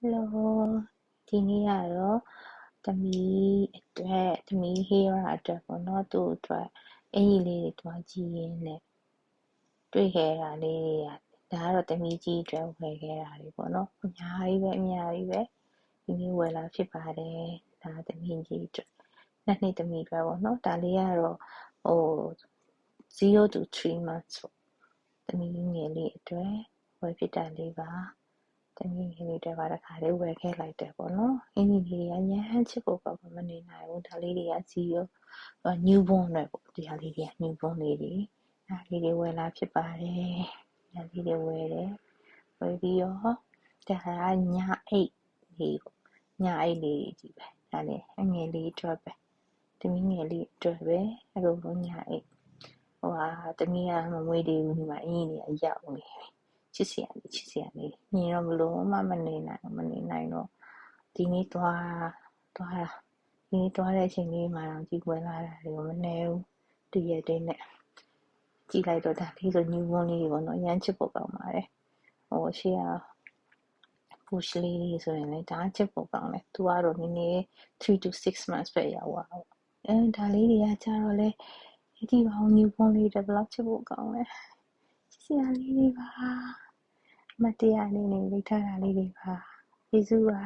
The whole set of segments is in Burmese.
Hello ဒီနေ့ကတော့သမီးအတွက်သမီး hair အတွက်ပေါ့နော်သူ့အတွက်အင်ကြီးလေးတွေတွားကြည့်ရင်းနဲ့တွေ့ခဲ့တာလေးတွေကဒါကတော့သမီးကြီးအတွက်ဝယ်ခဲ့တာတွေပေါ့နော်အများကြီးပဲဒီနေ့ဝယ်လာဖြစ်ပါတယ်ဒါသမီးကြီးအတွက်နှစ်နှစ်သမီးအတွက်ပေါ့နော်ဒါလေးကတော့0 to 3 months ပေါ့သမီးငယ်လေးအတွက်ဝယ်ဖြစ်တာလေးပါသမီးငယ်လေးတွေကတခါလေးဝယ်ခဲ့လိုက်တယ်ပေါ့နော်အင်းကြီးလေးတွေကညဟန်းချစ်ဖို့ကောမနေနိုင်ဘူးဒါလေးတွေကnewborn တွေပေါ့ဒီဟာလေးတွေက newborn လေးတွေဒါလေးတွေဝယ်လာဖြစ်ပါတယ်ဒါလေးတွေဝယ်တယ်ဝယ်ပြီးတော့ဒါကညအိတ်လေးပေါ့ညအိတ်လေးကြီးပဲဒါလေးအငယ်လေးအတွက်ပဲသမီးငယ်လေးအတွက်ပဲအဲ့လိုညအိတ်သမီးကမမွေးသေးဘူးဒီမှာအင်းကြီးတွေကရောက်နေပြီချစ်စရာလေးညီတော့ဘလို့မှမနေနိုင်တော့ဒီနေ့သွားတဲ့အချိန်လေးမှာတော့ကြီးပွဲလာတာတွေကိုမနေဘူးတရက်တည်းနဲ့ကြည့်လိုက်တော့ဒါလေးဆို newborn လေးတွေပေါ့နော်ရမ်းချစ်ဖို့ကောင်းပါတယ်ရှေ့က push လေးဆိုရင်လည်းဒါချစ်ဖို့ကောင်းတယ်သူကတော့နည်းနည်း3 to 6 months ပဲရောက်သွားတော့ဒါလေးတွေကကြတော့လေဒီပါဦး newborn လေးတွေဘယ်လောက်ချစ်ဖို့ကောင်းလဲချစ်စရာလေးတွေပါမတရားလေးနေလိထားတာလေးတွေပါကျေးဇူးပါ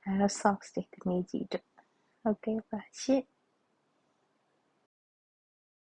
အဲ့တော့ socks တွေတမီးကြည့်တော့ဟုတ်ကဲ့ပါရှင့်